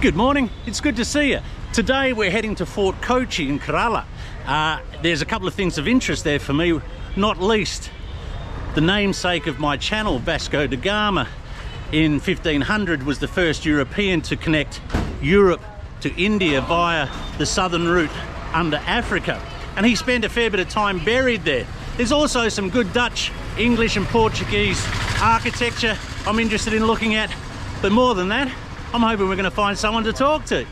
Good morning, it's good to see you. Today we're heading to Fort Kochi in Kerala. There's a couple of things of interest there for me, not least the namesake of my channel, Vasco da Gama, in 1500 was the first European to connect Europe to India via the southern route under Africa. And he spent a fair bit of time buried there. There's also some good Dutch, English and Portuguese architecture I'm interested in looking at. But more than that, I'm hoping we're going to find someone to talk to.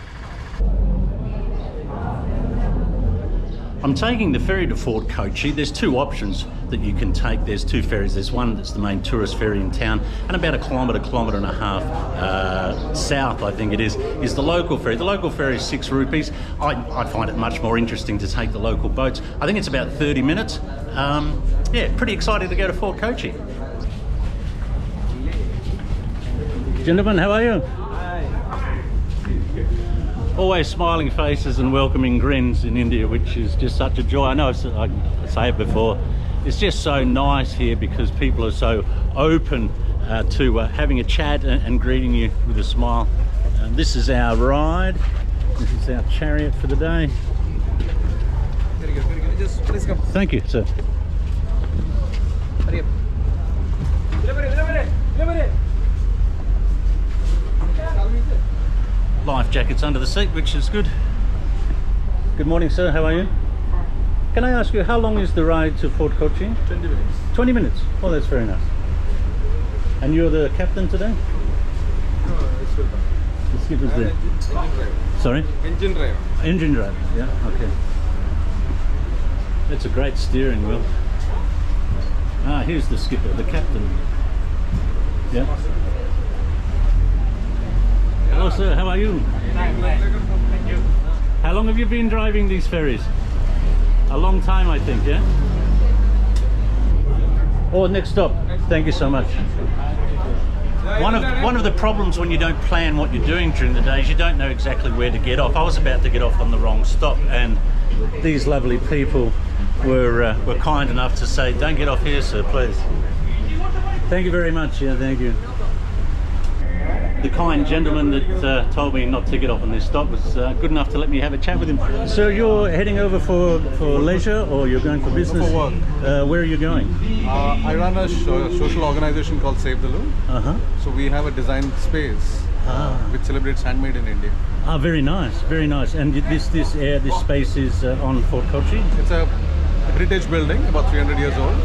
I'm taking the ferry to Fort Kochi. There's two options that you can take. There's two ferries. There's one that's the main tourist ferry in town, and about a kilometre and a half south, I think it is the local ferry. The local ferry is 6 rupees. I find it much more interesting to take the local boats. I think it's about 30 minutes. Yeah, pretty excited to go to Fort Kochi. Gentlemen, how are you? Always smiling faces and welcoming grins in India, which is just such a joy. I know I say it before, it's just so nice here because people are so open to having a chat and greeting you with a smile. This is our ride. This is our chariot for the day. Very good, very good. Just please come. Thank you, sir. Hurry up. Life jackets under the seat, which is good. Good morning, sir. How are you? Can I ask you, how long is the ride to Fort Kochi? 20 minutes. 20 minutes. Oh, that's very nice. And you're the captain today? No, it's good. The skipper's there. Engine driver. Sorry? Engine driver. Engine driver. Yeah. Okay. That's a great steering wheel. Ah, here's the skipper, the captain. Yeah. Hello, sir. How are you? Thank you. How long have you been driving these ferries? A long time, I think, yeah? Oh, next stop. Thank you so much. One of the problems when you don't plan what you're doing during the day is you don't know exactly where to get off. I was about to get off on the wrong stop, and these lovely people were kind enough to say, "Don't get off here, sir, please." Thank you very much. Yeah, thank you. The kind gentleman that told me not to get off on this stop was good enough to let me have a chat with him. So you're heading over for leisure, or you're going for business? For work. Where are you going? I run a social organization called Save The Loom. So we have a design space which celebrates handmade in India. Ah, very nice, very nice. And this space is on Fort Kochi? It's a heritage building, about 300 years old.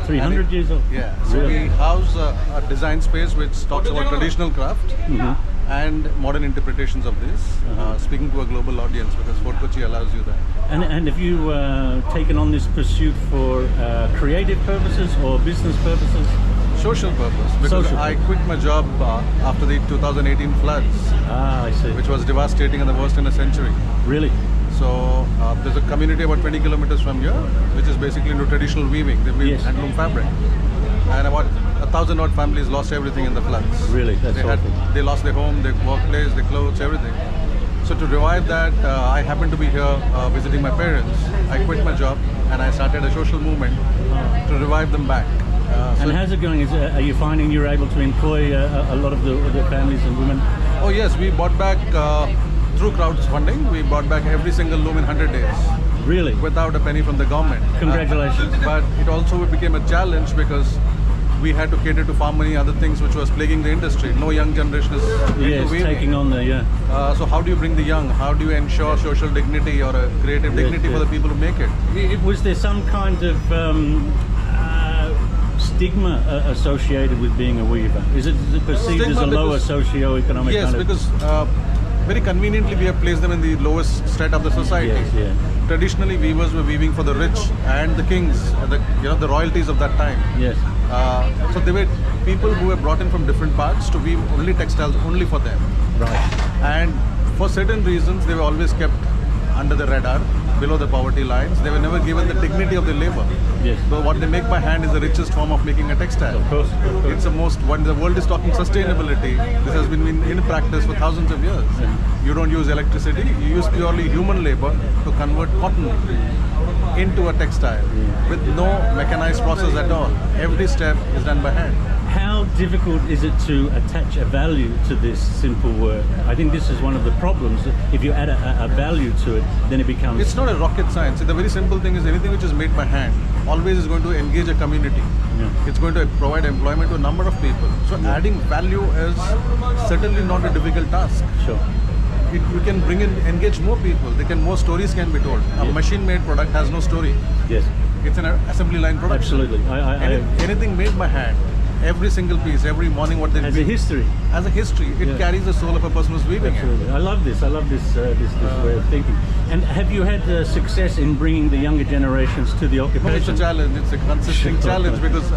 300 years old? Yeah. So really? we house a design space which talks about traditional craft and modern interpretations of this, speaking to a global audience, because Fort Kochi allows you that. And have you taken on this pursuit for creative purposes or business purposes? Social purpose, because I quit my job after the 2018 floods. Ah, I see. Which was devastating and the worst in a century. Really? So there's a community about 20 kilometers from here, which is basically into traditional weaving. They weave handloom fabric. And about 1,000 odd families lost everything in the floods. Really? That's awful. They lost their home, their workplace, their clothes, everything. So to revive that, I happened to be here visiting my parents. I quit my job and I started a social movement to revive them back. And how's it going? Are you finding you're able to employ a lot of the families and women? Oh yes, we bought back, through crowdfunding, we bought back every single loom in 100 days. Really? Without a penny from the government. Congratulations. But it also became a challenge because we had to cater to farm money, other things which was plaguing the industry. No young generation is into weaving. Taking on the, so how do you bring the young? How do you ensure social dignity or a creative dignity for the people who make it? Was there some kind of stigma associated with being a weaver? Is it perceived as a lower socio-economic yes, kind of... because very conveniently we have placed them in the lowest strata of the society. Yes, Traditionally, weavers were weaving for the rich and the kings, the royalties of that time. Yes. So they were people who were brought in from different parts to weave only textiles only for them. Right. And for certain reasons, they were always kept under the radar, below the poverty lines. They were never given the dignity of their labor. Yes. So what they make by hand is the richest form of making a textile. Of course. It's the most, when the world is talking sustainability, this has been in practice for thousands of years. Yeah. You don't use electricity, you use purely human labor to convert cotton into a textile with no mechanized process at all. Every step is done by hand. How difficult is it to attach a value to this simple work? I think this is one of the problems. If you add a value to it, then it becomes... It's not a rocket science. The very simple thing is anything which is made by hand always is going to engage a community. Yeah. It's going to provide employment to a number of people. So adding value is certainly not a difficult task. Sure. You can bring in, engage more people. More stories can be told. A machine-made product has no story. Yes. It's an assembly line product. Absolutely. Anything made by hand, every single piece, every morning what they As a history. As a history, it carries the soul of a person who's weaving Absolutely. it. I love this. I love this way of thinking. And have you had success in bringing the younger generations to the occupation? No, it's a challenge. It's a consistent challenge because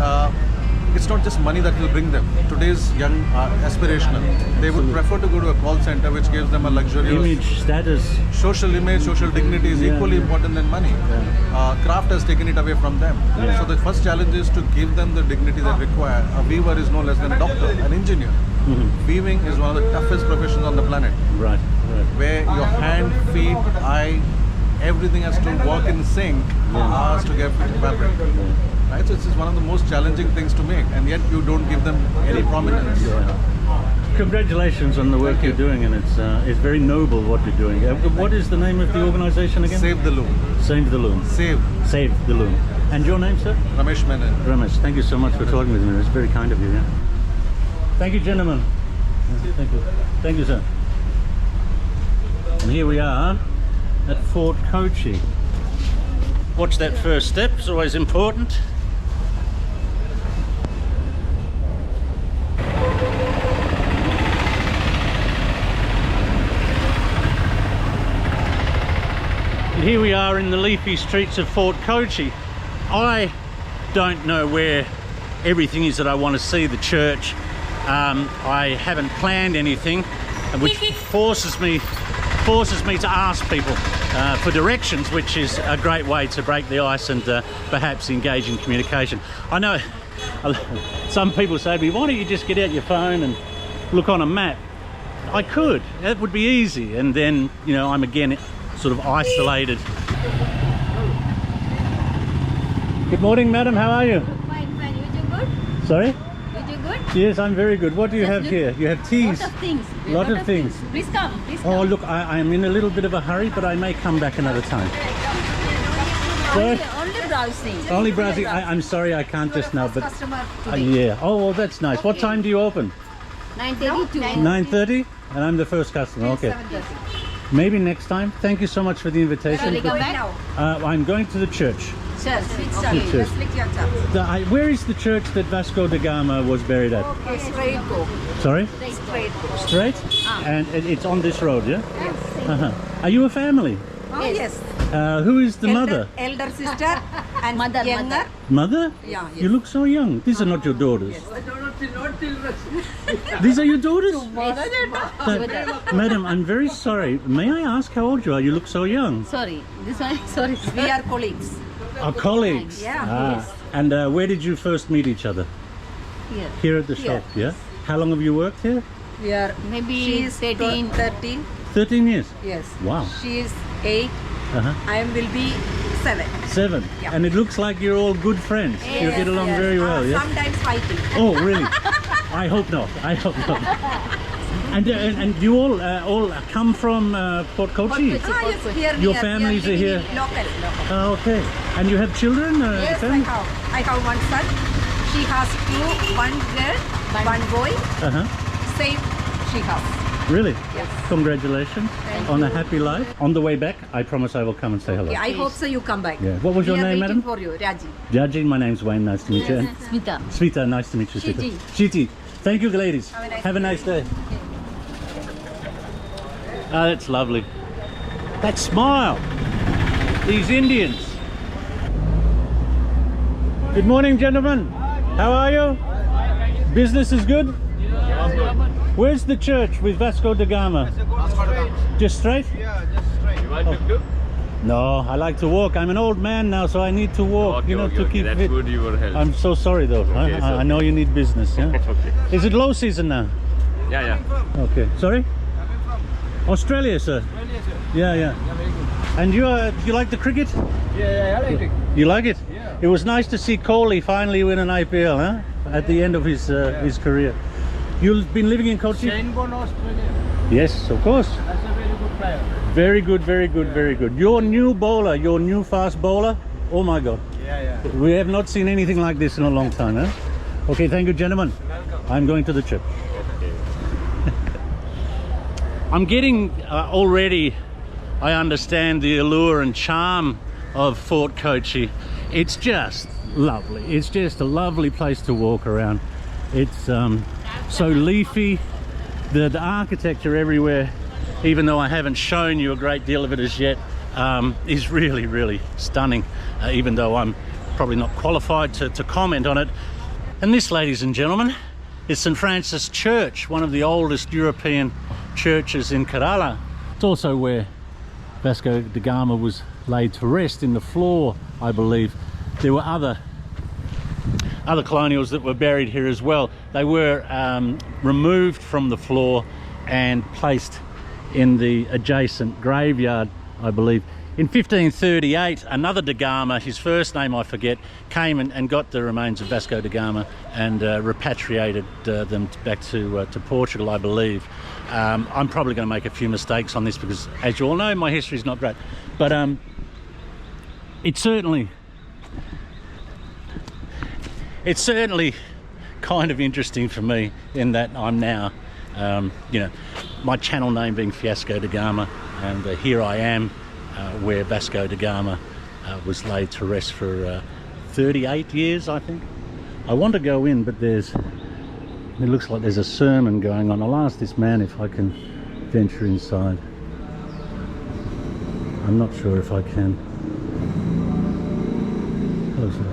it's not just money that will bring them. Today's young are aspirational. They would prefer to go to a call center which gives them a luxurious image, status. Social image, social dignity is equally important than money. Craft has taken it away from them. So the first challenge is to give them the dignity they require. A weaver is no less than a doctor, an engineer. Weaving is one of the toughest professions on the planet. Right. Where your hand, feet, eye, everything has to work in sync hours to get fabric. Right? So it's one of the most challenging things to make, and yet you don't give them any prominence. Congratulations on the work you're doing, and it's very noble what you're doing. What is the name of the organization again? Save the Loom. Save the Loom. Save the Loom. And your name, sir? Ramesh Menon. Ramesh, thank you so much for talking with me. It's very kind of you. Thank you, gentlemen. Thank you. Thank you, sir. And here we are at Fort Kochi. Watch that first step, it's always important. Here we are in the leafy streets of Fort Kochi. I don't know where everything is that I want to see, the church. I haven't planned anything, which forces me to ask people for directions, which is a great way to break the ice and perhaps engage in communication. I know some people say to me, why don't you just get out your phone and look on a map? I could, that would be easy, and then, you know, I'm again sort of isolated. Good morning, madam, how are you? Fine. You do good? Sorry? You do good? Yes, I'm very good. What do you have here? You have teas. Lot of things. Lot of things. Please come. Oh, look, I'm in a little bit of a hurry, but I may come back another time. Only browsing. Only browsing. I'm sorry, I can't just now, but Customer today. yeah. Oh, well, that's nice. What time do you open? 9:30 to 9:30, and I'm the first customer. Okay. 7:30. Maybe next time. Thank you so much for the invitation. Shall we go back? I'm going to the church. Church. Okay. Church. Where is the church that Vasco da Gama was buried at? Okay, straight go. Sorry? Straight go. Straight? And it's on this road, yeah? Yes. Are you a family? Oh, yes. Who is the mother? Elder sister and Mother. younger. Mother? Yeah, yes. You look so young. These are not your daughters. These are your daughters? Madam, I'm very sorry. May I ask how old you are? You look so young. Sorry. This one. Sorry. We are colleagues. Our colleagues? Yeah. And where did you first meet each other? Here. Here at the shop, yeah? How long have you worked here? We are. Maybe She is 13. 13. 13 years? Yes. Wow. She is 8. I will be 7. 7. Yeah. And it looks like you're all good friends. You get along very well, yeah? Sometimes fighting. Oh, really? I hope not. I hope not. And you all come from Fort Kochi? Yes, here. Your near, families we are here? Local. Oh, okay. And you have children? Yes, family? I have one son. She has 2, one girl, one boy. Same she has. Really? Yes. Congratulations on a happy life. On the way back, I promise I will come and say hello. Okay, I hope so you come back. Yeah. What was your We are name, waiting madam? for you, Raji. Jaji, my name's Wayne. Nice to meet you. Smita. Smita, nice to meet you, Smita. Shiti. Thank you, ladies. Have a nice day. Oh, that's lovely. That smile. These Indians. Good morning, gentlemen. How are you? Business is good? Where's the church with Vasco da Gama? Just straight? Yeah, just straight. You want to do? No, I like to walk. I'm an old man now, so I need to walk, Okay, you know, okay, to okay. keep That's fit. good, you were helped. I'm so sorry though. Okay, I know you need business, yeah? Okay. Is it low season now? Yeah. Okay. Sorry? Australia, sir. Yeah. And you like the cricket? Yeah, I like it. You like it? Yeah. It was nice to see Kohli finally win an IPL, huh? at the end of his career. You've been living in Kochi? Shenbon, Australia. Yes, of course. That's a very good player. Very good, very good, very good. Your new bowler, your new fast bowler. Oh my God. Yeah. We have not seen anything like this in a long time, huh? Okay, thank you, gentlemen. Welcome. I'm going to the church. I'm getting already, I understand the allure and charm of Fort Kochi. It's just lovely. It's just a lovely place to walk around. It's so leafy. The architecture everywhere, even though I haven't shown you a great deal of it as yet, is really, really stunning, even though I'm probably not qualified to comment on it. And this, ladies and gentlemen, is St. Francis Church, one of the oldest European churches in Kerala. It's also where Vasco da Gama was laid to rest, in the floor, I believe. There were other colonials that were buried here as well. They were removed from the floor and placed in the adjacent graveyard, I believe. In 1538, another da Gama, his first name I forget, came and got the remains of Vasco da Gama and repatriated them back to Portugal, I believe. I'm probably going to make a few mistakes on this because, as you all know, my history is not great. But it's certainly kind of interesting for me in that I'm now, you know, my channel name being Vasco da Gama, and here I am where Vasco da Gama was laid to rest for 38 years, I think. I want to go in, but it looks like there's a sermon going on. I'll ask this man if I can venture inside. I'm not sure if I can. Hello, sir.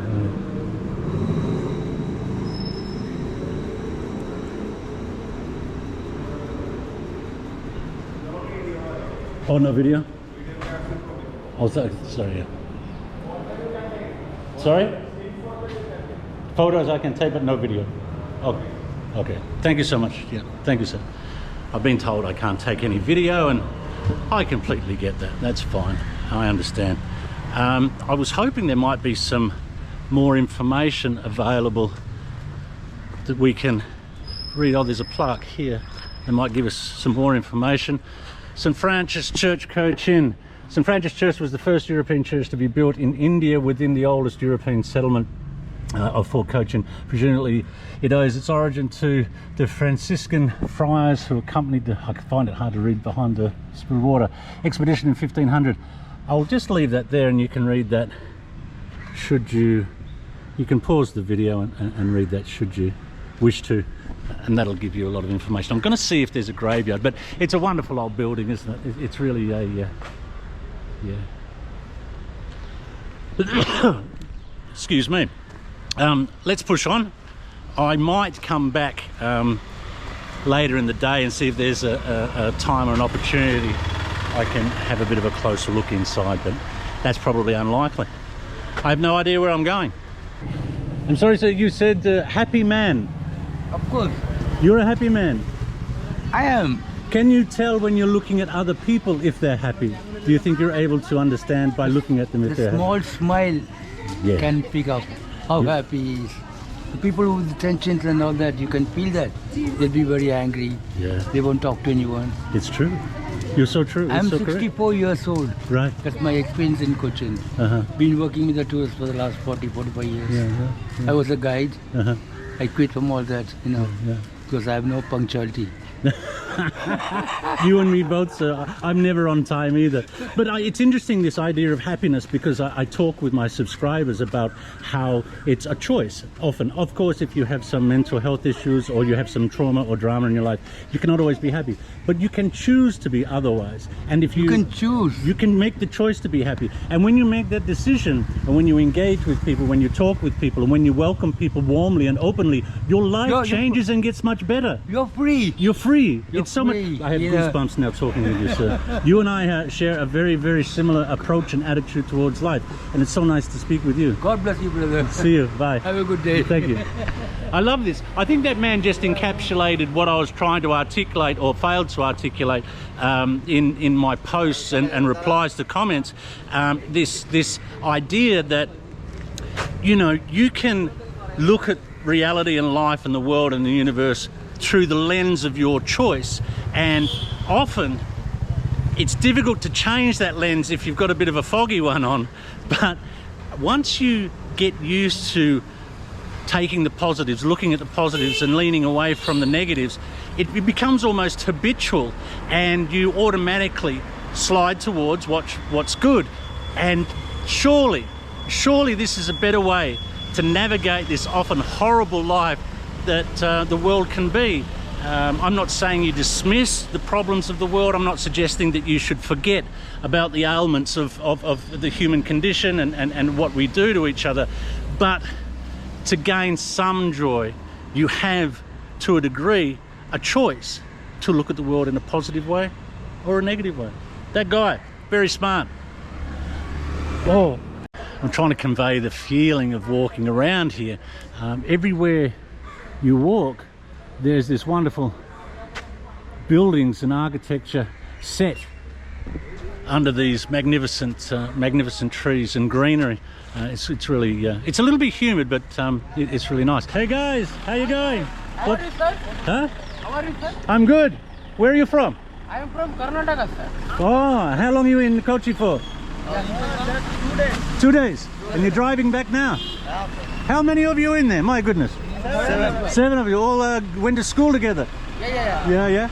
Oh, no video? Oh, sorry, yeah. Sorry? Photos I can take, but no video. Oh, okay. Thank you so much. Yeah, thank you, sir. I've been told I can't take any video, and I completely get that. That's fine. I understand. I was hoping there might be some more information available that we can read. Oh, there's a plaque here that might give us some more information. St. Francis Church, Cochin. St. Francis Church was the first European church to be built in India within the oldest European settlement of Fort Kochi. Presumably it owes its origin to the Franciscan friars who accompanied the, I find it hard to read, behind the Spirit Water expedition in 1500. I'll just leave that there and you can read that should you can pause the video and read that should you wish to, and that'll give you a lot of information. I'm going to see if there's a graveyard, but it's a wonderful old building, isn't it? It's really a yeah. Excuse me. Let's push on. I might come back later in the day and see if there's a time or an opportunity I can have a bit of a closer look inside, but that's probably unlikely. I have no idea where I'm going. I'm sorry, sir, you said happy man. Of course. You're a happy man. I am. Can you tell when you're looking at other people if they're happy? Do you think you're able to understand by looking at them if they're small happy? smile Yeah. can pick up how happy he is. The people with the tensions and all that, you can feel that. They'll be very angry. Yeah. They won't talk to anyone. It's true. You're so true. I'm It's so 64 years old. correct. Right. That's my experience in Cochin. Been working with the tourists for the last 40-45 years. Yeah. I was a guide. Uh-huh. I quit from all that, you know, Yeah. because I have no punctuality. You and me both, sir. I'm never on time either. But it's interesting, this idea of happiness, because I talk with my subscribers about how it's a choice often. Of course, if you have some mental health issues or you have some trauma or drama in your life, you cannot always be happy. But you can choose to be otherwise. And if you can choose. You can make the choice to be happy. And when you make that decision, and when you engage with people, when you talk with people, and when you welcome people warmly and openly, your life changes and gets much better. You're free. You're free. You're it's so much. free. I have goosebumps now talking with you, sir. You and I share a very, very similar approach and attitude towards life, and it's so nice to speak with you. God bless you, brother. See you. Bye. Have a good day. Thank you. I love this. I think that man just encapsulated what I was trying to articulate, or failed to articulate, in my posts and replies to comments. This idea that, you know, you can look at reality and life and the world and the universe through the lens of your choice, and often it's difficult to change that lens if you've got a bit of a foggy one on. But once you get used to taking the positives, looking at the positives and leaning away from the negatives, it becomes almost habitual, and you automatically slide towards what's good. And surely this is a better way to navigate this often horrible life that the world can be. I'm not saying you dismiss the problems of the world. I'm not suggesting that you should forget about the ailments of the human condition and what we do to each other. But to gain some joy, you have, to a degree, a choice to look at the world in a positive way or a negative way. That guy, very smart. Oh, I'm trying to convey the feeling of walking around here. Everywhere you walk, there's this wonderful buildings and architecture set under these magnificent trees and greenery. It's really it's a little bit humid, but it's really nice. Hey guys, how you going? How are you, sir? Huh? How are you, sir? I'm good. Where are you from? I am from Karnataka, sir. Oh, how long are you in Kochi for? Just 2 days. 2 days. And you're driving back now? How many of you in there? My goodness. 7. 7 of you all went to school together? Yeah.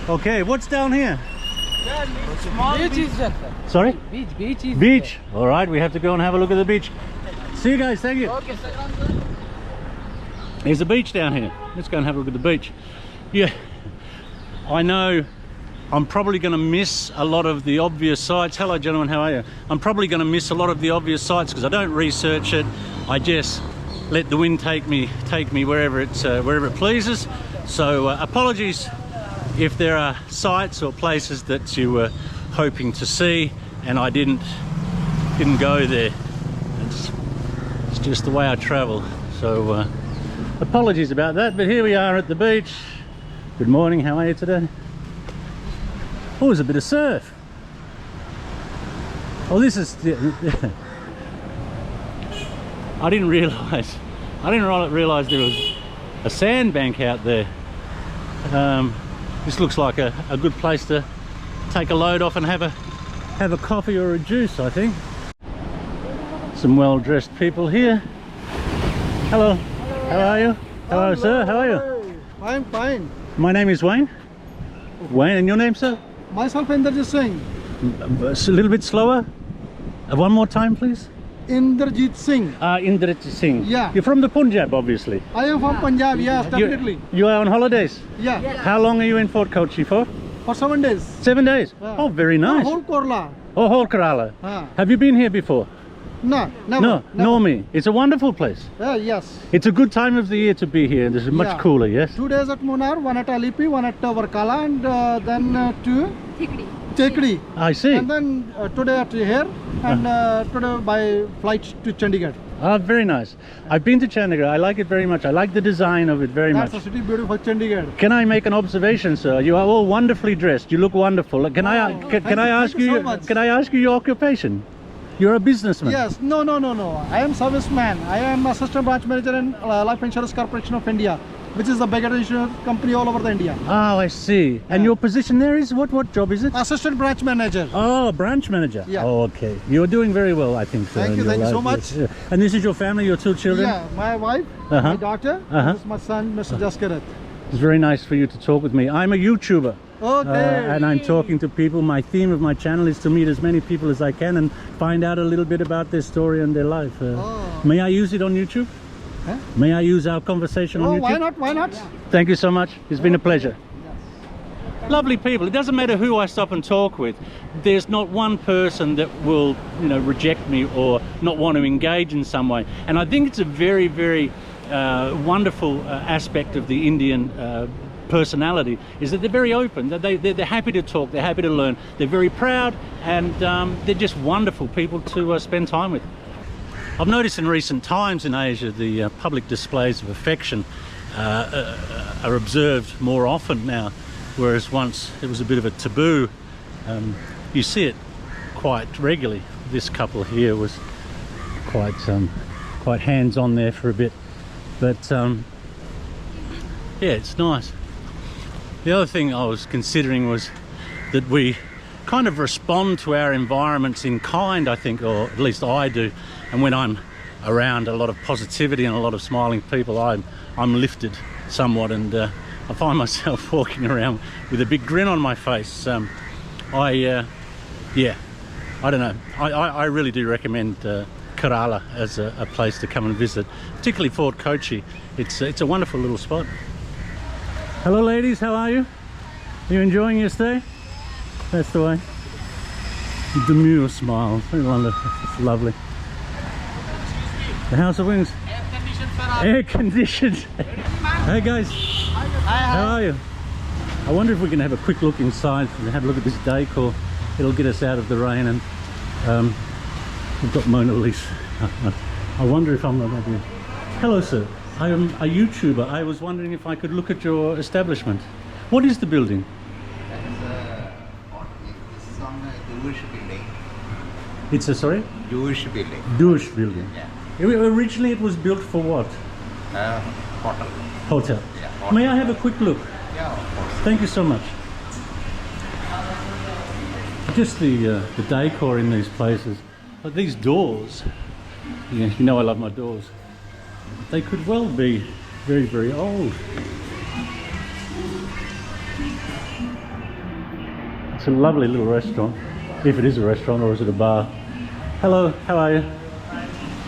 Okay, what's down here? Small beach is there, sir. Sorry? Beach is Beach. All right, we have to go and have a look at the beach. See you guys, thank you. there. Okay, sir. There's a beach down here. Let's go and have a look at the beach. Yeah, I know I'm probably going to miss a lot of the obvious sights. Hello gentlemen, how are you? I'm probably going to miss a lot of the obvious sights because I don't research it. I just let the wind take me wherever it pleases. So apologies if there are sites or places that you were hoping to see and I didn't go there. It's just the way I travel. So apologies about that, but here we are at the beach. Good morning, how are you today? Oh, there's a bit of surf. Oh, this is... I didn't realise there was a sandbank out there. This looks like a good place to take a load off and have a coffee or a juice, I think. Some well-dressed people here. Hello. How are you? Hello, sir. How are you? I'm fine. My name is Wayne. Wayne, and your name, sir? Myself, Inderjit Singh. A little bit slower. One more time, please. Inderjit Singh. Inderjit Singh. Yeah. You're from the Punjab, obviously. I am from Punjab, yes, definitely. You are on holidays? Yeah. How long are you in Fort Kochi for? For 7 days. 7 days? Yeah. Oh, very nice. Whole Kerala. Oh, whole Kerala. Ah. Have you been here before? No, never. No, nor me. It's a wonderful place. Yes. It's a good time of the year to be here. This is much Yeah. cooler, yes? 2 days at Munnar, 1 at Alipi, 1 at Varkala, and then to Tekdi. I see. And then today at here, and today by flight to Chandigarh. Ah, very nice. I've been to Chandigarh. I like it very much. I like the design of it very That's much. a city beautiful Chandigarh. Can I make an observation, sir? You are all wonderfully dressed. You look wonderful. Can I ask you you? so much. Can I ask you your occupation? You're a businessman. Yes, no. I am serviceman. I am assistant branch manager in Life Insurance Corporation of India, which is the biggest insurance company all over the India. Oh, I see. And Yeah. your position there is what job is it? Assistant branch manager. Oh, branch manager. Yeah. Oh, okay. You're doing very well, I think. Sir, Thank in you your so life. much. Yes. And this is your family, your 2 children? Yeah, my wife, Uh-huh. my daughter, Uh-huh. this is my son, Mr. Jaskarat. It's very nice for you to talk with me. I'm a YouTuber. Okay. And I'm talking to people. My theme of my channel is to meet as many people as I can and find out a little bit about their story and their life. May I use it on YouTube? Huh? May I use our conversation on Oh, YouTube? why not? Thank you so much. It's been a pleasure. Lovely people. It doesn't matter who I stop and talk with. There's not one person that will, reject me or not want to engage in some way. And I think it's a very, very wonderful aspect of the Indian personality is that they're very open. That they're happy to talk. They're happy to learn. They're very proud, and they're just wonderful people to spend time with. I've noticed in recent times in Asia the public displays of affection are observed more often now, whereas once it was a bit of a taboo. You see it quite regularly. This couple here was quite hands-on there for a bit, but Yeah, it's nice. The other thing I was considering was that we kind of respond to our environments in kind, I think, or at least I do. And when I'm around a lot of positivity and a lot of smiling people, I'm lifted somewhat, and I find myself walking around with a big grin on my face. Yeah, I don't know. I really do recommend Kerala as a place to come and visit, particularly Fort Kochi. It's a wonderful little spot. Hello ladies, how are you? Are you enjoying your stay? That's the way. Demure smile, very wonderful. It's lovely. The House of Wings. Air conditioned. Hey guys, how are you? I wonder if we can have a quick look inside and have a look at this decor. It'll get us out of the rain, and we've got Mona Lisa. I wonder if I'm not going to be... Hello sir, I am a YouTuber. I was wondering if I could look at your establishment. What is the building? This is on a Jewish building. It's a, sorry? Jewish building. Jewish building. Yeah. Originally it was built for what? Hotel. Hotel. Yeah, hotel. May I have a quick look? Yeah, of course. Thank you so much. Just the decor in these places. But these doors, you know I love my doors. They could well be very, very old. It's a lovely little restaurant, if it is a restaurant, or is it a bar? Hello, how are you?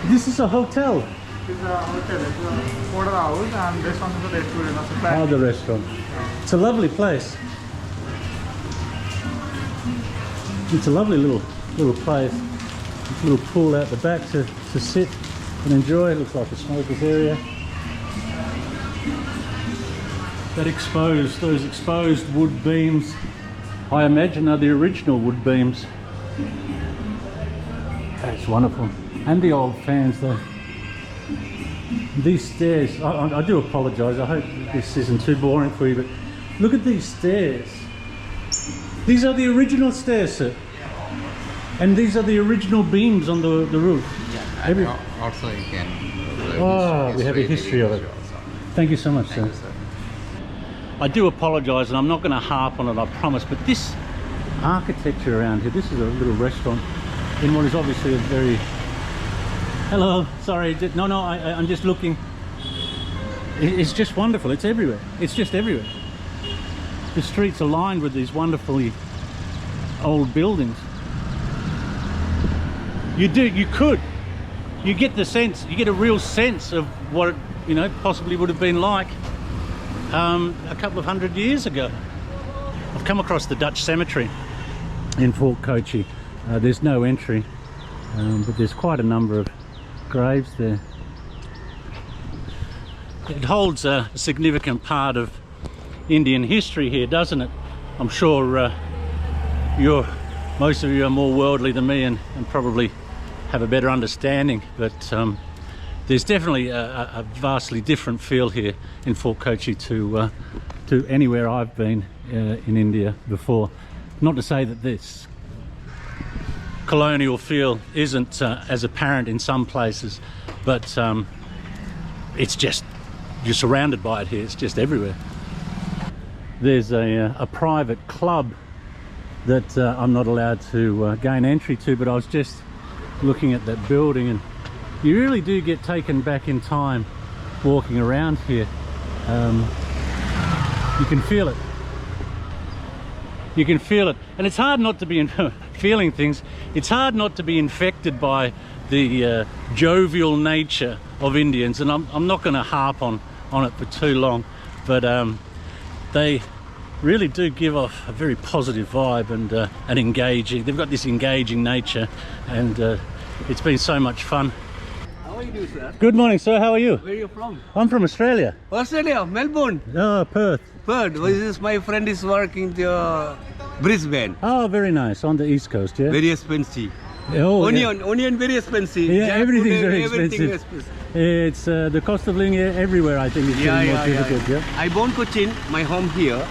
This is a hotel. It's a hotel, it's a order house, and this one is the restaurant. Oh, the restaurant. It's a lovely place. It's a lovely little place. A little pool out the back to sit and enjoy. It looks like a smoker's area. Those exposed wood beams, I imagine, are the original wood beams. That's wonderful. And the old fans though. These stairs, I do apologise, I hope this isn't too boring for you, but look at these stairs. These are the original stairs, sir. And these are the original beams on the roof. Yeah, also you can... Oh, we have a history of it. Thank you so much, sir. I do apologise, and I'm not going to harp on it, I promise, but this architecture around here, this is a little restaurant in what is obviously a very... Hello, sorry, no, I'm just looking. It's just wonderful, it's everywhere. It's just everywhere. The streets are lined with these wonderfully old buildings. You get the sense, you get a real sense of what it, you know, possibly would have been like a couple of 100 years ago. I've come across the Dutch cemetery in Fort Kochi. There's no entry, but there's quite a number of graves there. It holds a significant part of Indian history here, doesn't it? I'm sure most of you are more worldly than me and probably have a better understanding, but there's definitely a vastly different feel here in Fort Kochi to anywhere I've been in India before. Not to say that this colonial feel isn't as apparent in some places, but it's just, you're surrounded by it here, it's just everywhere. There's a private club that I'm not allowed to gain entry to, but I was just looking at that building, and you really do get taken back in time walking around here. You can feel it. You can feel it, and it's hard not to be feeling things. It's hard not to be infected by the jovial nature of Indians, and I'm not going to harp on it for too long, but they really do give off a very positive vibe and engaging. They've got this engaging nature, and it's been so much fun. How are you doing, sir? Good morning, sir. How are you? Where are you from? I'm from Australia. Australia, Melbourne. Oh, Perth. Perth. This is my friend is working to Brisbane. Oh, very nice. On the east coast, yeah? Very expensive. Oh, Onion very expensive. Yeah, everything's very everything expensive. It's the cost of living everywhere, I think, is getting more difficult, yeah? I born Cochin, my home here.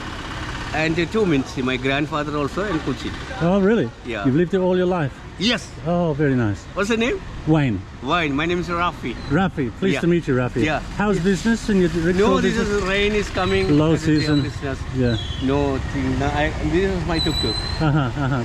and 2 minutes. My grandfather also in Kochi. Oh, really? Yeah. You've lived here all your life? Yes. Oh, very nice. What's the name? Wayne. Wine. My name is Rafi. Rafi, pleased Yeah. to meet you, Rafi. Yeah. How's business and your rickshaw No, this business? is rain is coming. Low This is the season. business. Yeah. No thing. No, this is my tuk-tuk.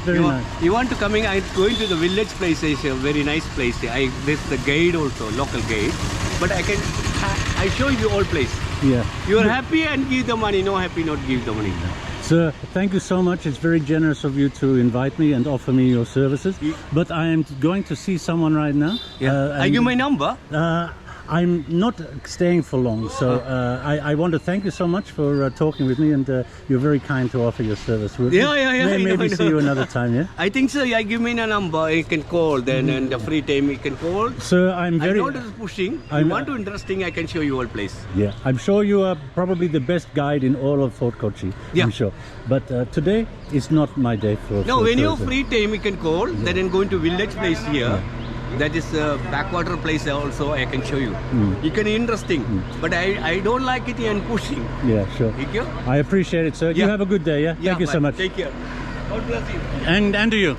Very nice. You want to coming? I'm going to the village place. It's a very nice place. This the guide also, local guide. But I show you all place. Yeah. You are happy and give the money. No happy, not give the money. Sir, thank you so much. It's very generous of you to invite me and offer me your services. But I am going to see someone right now. I give my number. I'm not staying for long, so I want to thank you so much for talking with me, and you're very kind to offer your service. Yeah. I Maybe know. see you another time, yeah? I think so. I give me a number. You can call then, and the free time you can call. Sir, I'm very... I'm not pushing. I'm- You want to interesting? I can show you all place. Yeah, I'm sure you are probably the best guide in all of Fort Kochi, Yeah. I'm sure. But today is not my day for... No, for when you tourism. free time, you can call. Then I'm going to village place here. That is a backwater place also. I can show you. You can interesting, but I don't like it and pushing. Yeah, sure. Thank you. I appreciate it, sir. You Yeah. have a good day, yeah? Thank you so bye. much. Take care. God bless you. And to you.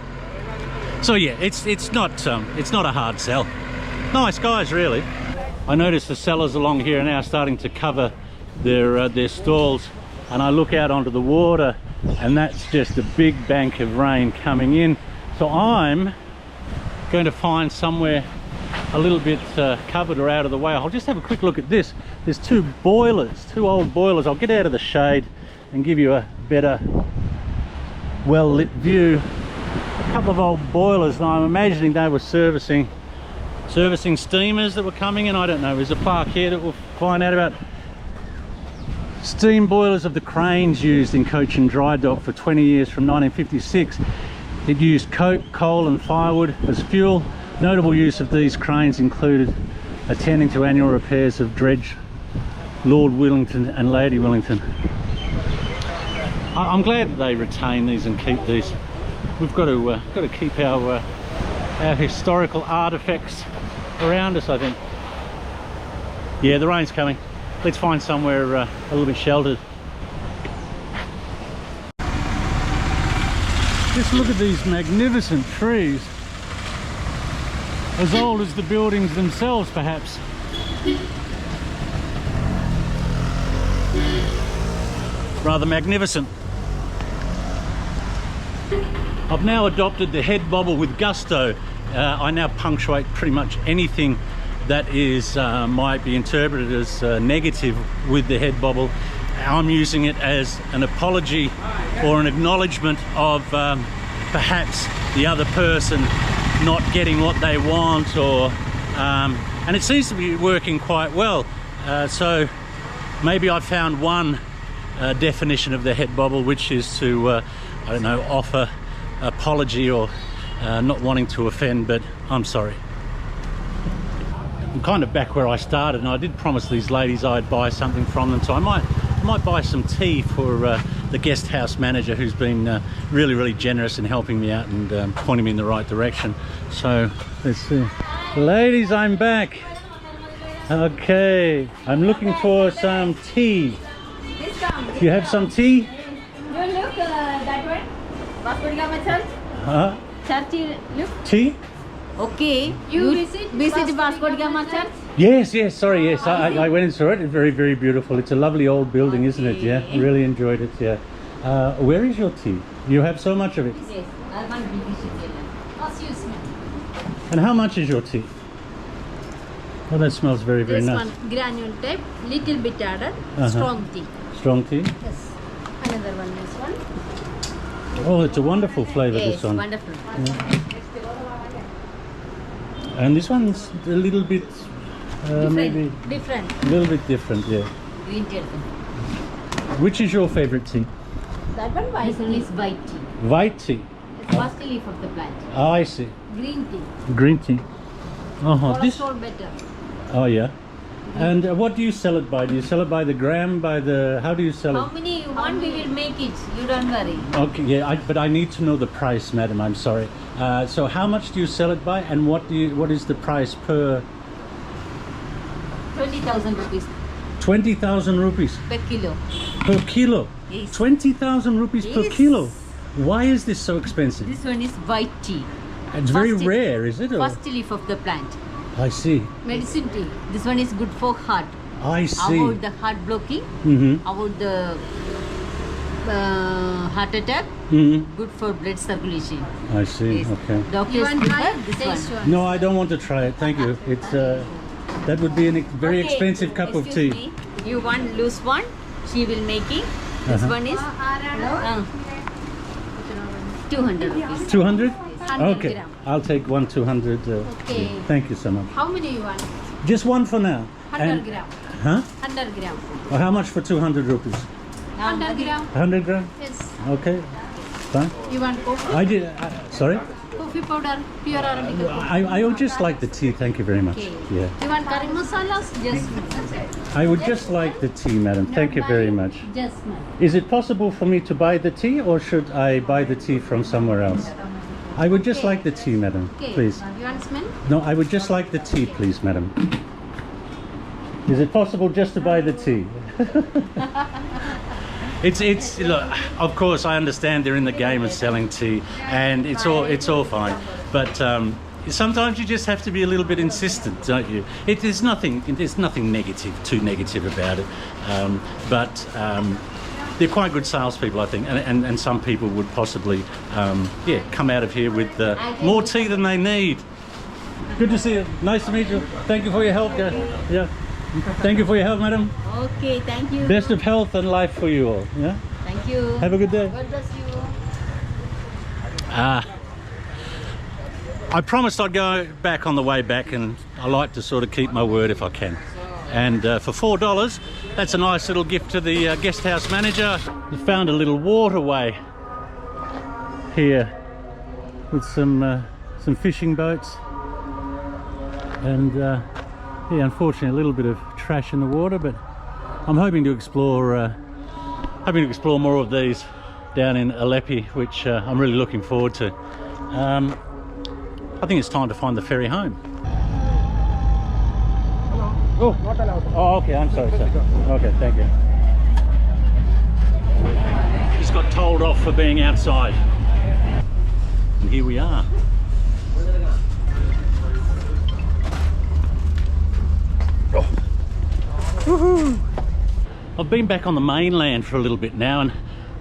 So yeah, it's not a hard sell. Nice guys, really. I notice the sellers along here are now starting to cover their stalls, and I look out onto the water, and that's just a big bank of rain coming in. So I'm going to find somewhere a little bit covered or out of the way. I'll just have a quick look at this. There's two old boilers. I'll get out of the shade and give you a better well-lit view. A couple of old boilers, and I'm imagining they were servicing steamers that were coming in. I don't know, there's a plaque here that we'll find out about. Steam boilers of the cranes used in Cochin Dry Dock for 20 years from 1956. It used coke, coal and firewood as fuel. Notable use of these cranes included attending to annual repairs of dredge, Lord Wellington and Lady Wellington. I'm glad that they retain these and keep these. We've got to keep our historical artifacts around us, I think. Yeah, the rain's coming. Let's find somewhere a little bit sheltered. Just look at these magnificent trees, as old as the buildings themselves perhaps. Rather magnificent. I've now adopted the head bobble with gusto. I now punctuate pretty much anything that is might be interpreted as negative with the head bobble. I'm using it as an apology or an acknowledgement of perhaps the other person not getting what they want, or and it seems to be working quite well. So maybe I've found one definition of the head bobble, which is to I don't know, offer apology or not wanting to offend, but I'm sorry. I'm kind of back where I started, and I did promise these ladies I'd buy something from them, so I might buy some tea for the guest house manager, who's been really generous in helping me out and pointing me in the right direction. So let's see. Ladies, I'm back. Okay, I'm looking for some tea. Do you have some tea? You look that way. Vasco da Gama Church. Church, look. Tea? Okay. You visit Vasco da Gama Church? Yes, sorry, yes. I went and saw it. It's very beautiful. It's a lovely old building, isn't it? Yeah, really enjoyed it, yeah. Where is your tea? You have so much of it. Yes. Urban British India. Excuse me. And how much is your tea? Oh, that smells very This nice. one granule type, little bit added, strong tea. Strong tea? Yes. Another one, this one. Oh, it's a wonderful flavour, Yes, this one. wonderful. And this one's a little bit, maybe Different. a little bit different, yeah. Green tea. Which is your favourite tea? That one white. This one is white tea. White tea. It's first leaf of the plant. Oh, I see. Green tea. Green tea. This. Cholesterol better. Oh, yeah. And what do you sell it by? Do you sell it by the gram, by the... How do you sell it? How many you want, we will make it. You don't worry. Okay, yeah, but I need to know the price, madam. I'm sorry. So how much do you sell it by, and what is the price per? 20,000 rupees 20,000 rupees per kilo. per kilo. Yes. 20,000 rupees per Yes. kilo. Why is this so expensive? This one is white tea. It's very First rare, is it? Or? First leaf of the plant. I see. Medicine tea. This one is good for heart. I see. Avoid the heart blocking. Mm-hmm. Avoid the heart attack. Mm-hmm. Good for blood circulation. I see. Yes. Okay. Doctors prefer this one. No, I don't want to try it. Thank you. It's that would be a very Okay, expensive cup of tea. excuse me. You want loose one? She will making. This one is 200 rupees. 200? 100 Okay. gram. I'll take one 200. Okay. Thank you so much. How many you want? Just one for now. 100 gram. Huh? 100 gram. Well, how much for 200 rupees? 100 gram. 100 gram? Yes. Okay. Fine. You want coffee? I did. Sorry? Coffee powder, pure Arabica coffee. I would just like the tea. Thank you very much. Okay. Yeah. You want curry masalas? Just I would just like the tea, madam. Thank you very much. Just Is it possible for me to buy the tea, or should I buy the tea from somewhere else? I would just like the tea, madam, Okay. please. You want smell? No, I would just like the tea, please, madam. Is it possible just to buy the tea? It's look, of course I understand they're in the game of selling tea, and it's all fine, but sometimes you just have to be a little bit insistent, don't you? There's nothing too negative about it, but they're quite good salespeople, I think, and some people would possibly come out of here with more tea than they need. Good to see you. Nice to meet you. Thank you for your help, guys. Yeah. Thank you for your help, madam. Okay, thank you. Best of health and life for you all. Yeah. Thank you. Have a good day. God bless you. I promised I'd go back on the way back, and I like to sort of keep my word if I can. And for $4, that's a nice little gift to the guest house manager. We found a little waterway here with some fishing boats, and yeah, unfortunately a little bit of trash in the water, but I'm hoping to explore more of these down in Aleppo, which I'm really looking forward to. I think it's time to find the ferry home. Oh, not allowed. Oh, okay, I'm sorry, sir. Okay, thank you. Just got told off for being outside. And here we are. Oh. Woohoo! I've been back on the mainland for a little bit now, and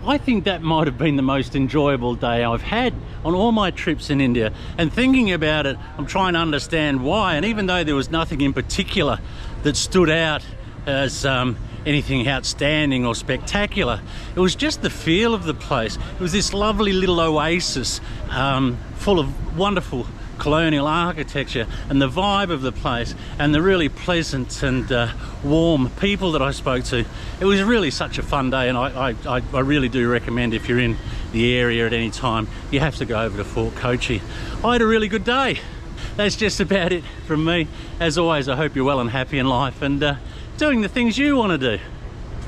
I think that might have been the most enjoyable day I've had on all my trips in India. And thinking about it, I'm trying to understand why. And even though there was nothing in particular that stood out as anything outstanding or spectacular, it was just the feel of the place. It was this lovely little oasis full of wonderful colonial architecture, and the vibe of the place, and the really pleasant and warm people that I spoke to. It was really such a fun day, and I really do recommend, if you're in the area at any time, you have to go over to Fort Kochi. I had a really good day. That's just about it from me. As always, I hope you're well and happy in life, and doing the things you want to do.